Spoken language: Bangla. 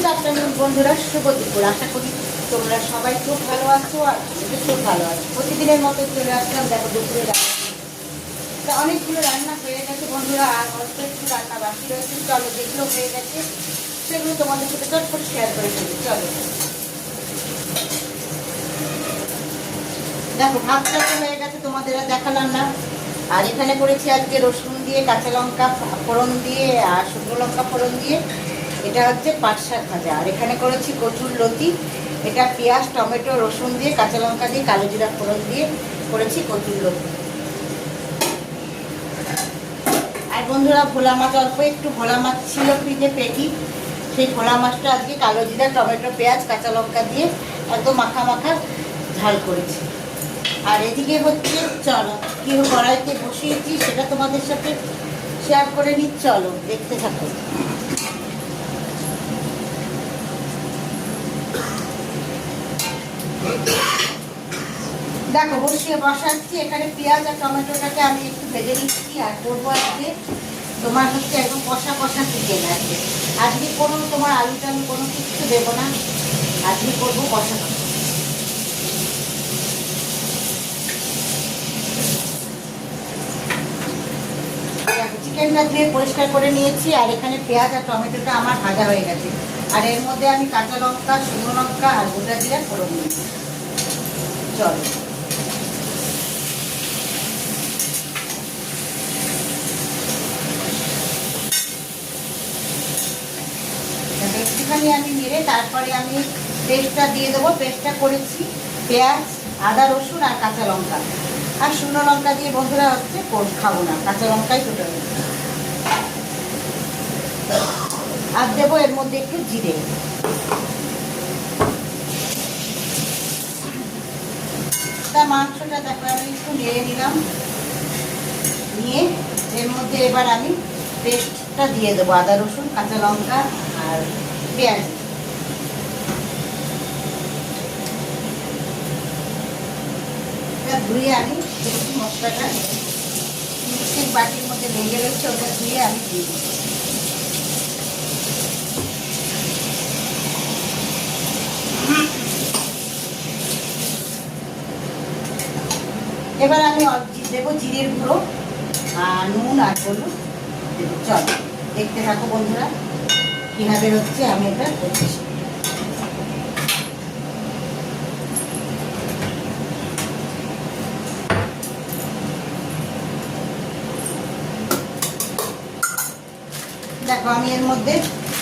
গুড আফটারনুন বন্ধুরা, শুভ দুপুর। আশা করি তোমরা সবাই খুব ভালো আছো আর খুব ভালো আছো। প্রতিদিনের মতো চলে আসলাম। দেখো দুপুরে তা অনেকগুলো রান্না হয়ে গেছে বন্ধুরা, আর অল্প একটু রান্না বাকি রয়েছে। চলো, যেগুলো হয়ে গেছে সেগুলো তোমাদের সাথে চট করে শেয়ার করে ফেলি। চলো, দেখো ভাতটা তো হয়ে গেছে, তোমাদের আর দেখালাম না। আর এখানে করেছি আজকে রসুন দিয়ে, কাঁচা লঙ্কা ফোড়ন দিয়ে আর শুকনো লঙ্কা ফোড়ন দিয়ে, এটা হচ্ছে পাট শাক ভাজা। আর এখানে করেছি কচুর লতি, এটা পেঁয়াজ টমেটো রসুন দিয়ে কাঁচা লঙ্কা দিয়ে কালো জিরা ফোড়ন দিয়ে করেছি কচুর লতি। আর বন্ধুরা, ভোলা মাছ অল্প একটু ভোলা মাছ ছিল ফ্রিজে পেটি, সেই ভোলা মাছটা আজকে কালো জিরা টমেটো পেঁয়াজ কাঁচা লঙ্কা দিয়ে একদম মাখা মাখা ঝাল করেছি। আর এদিকে হচ্ছে, চলো কি কড়াইতে বসিয়েছি সেটা তোমাদের সাথে শেয়ার করে নিই। চলো দেখতে থাকো। দেখো বসাচ্ছি, এখানে পেঁয়াজ আর টমেটোটাকে আমি একটু ভেজে নিচ্ছি। আর করবো আজকে তোমার হচ্ছে একদম কষা কষা চিকেন। আছে আজকে কোনো তোমার আলু টালু কোনো কিছু দেবো না, আজকে করবো কষা কষা। চিকেনটা ধুয়ে পরিষ্কার করে নিয়েছি। আর এখানে পেঁয়াজ আর টমেটোটা আমার ভাজা হয়ে গেছে। আর এর মধ্যে আমি কাঁচা লঙ্কা শুকনো লঙ্কা আর গোটা জিরা ফোড়ন নিয়েছি। চলো, একটুখানি আমি নেড়ে তারপরে আমি পেস্টটা দিয়ে দেবো। পেস্টটা করেছি পেঁয়াজ আদা রসুন আর কাঁচা লঙ্কা, আর শুকনো লঙ্কা দিয়ে বন্ধুরা হচ্ছে খাবো না, কাঁচা লঙ্কাই ছোটো। আর দেবো এর মধ্যে একটু জিরে। তা মাংসটা দেখো আমি একটু নেড়ে নিলাম, নিয়ে এর মধ্যে এবার আমি পেস্টটা দিয়ে দেবো, আদা রসুন কাঁচা লঙ্কা আর পেঁয়াজ। ধুয়ে আমি মশলাটা মিক্সির বাটির মধ্যে লেগে রয়েছে, ওটা ধুয়ে আমি দিয়ে দিই। এবার আমি দেবো জিরের গুঁড়ো আর নুন আর হলুদ দেবো। চল দেখতে থাকো বন্ধুরা কীভাবে হচ্ছে আমি এটা করছি। দেখো আমি এর মধ্যে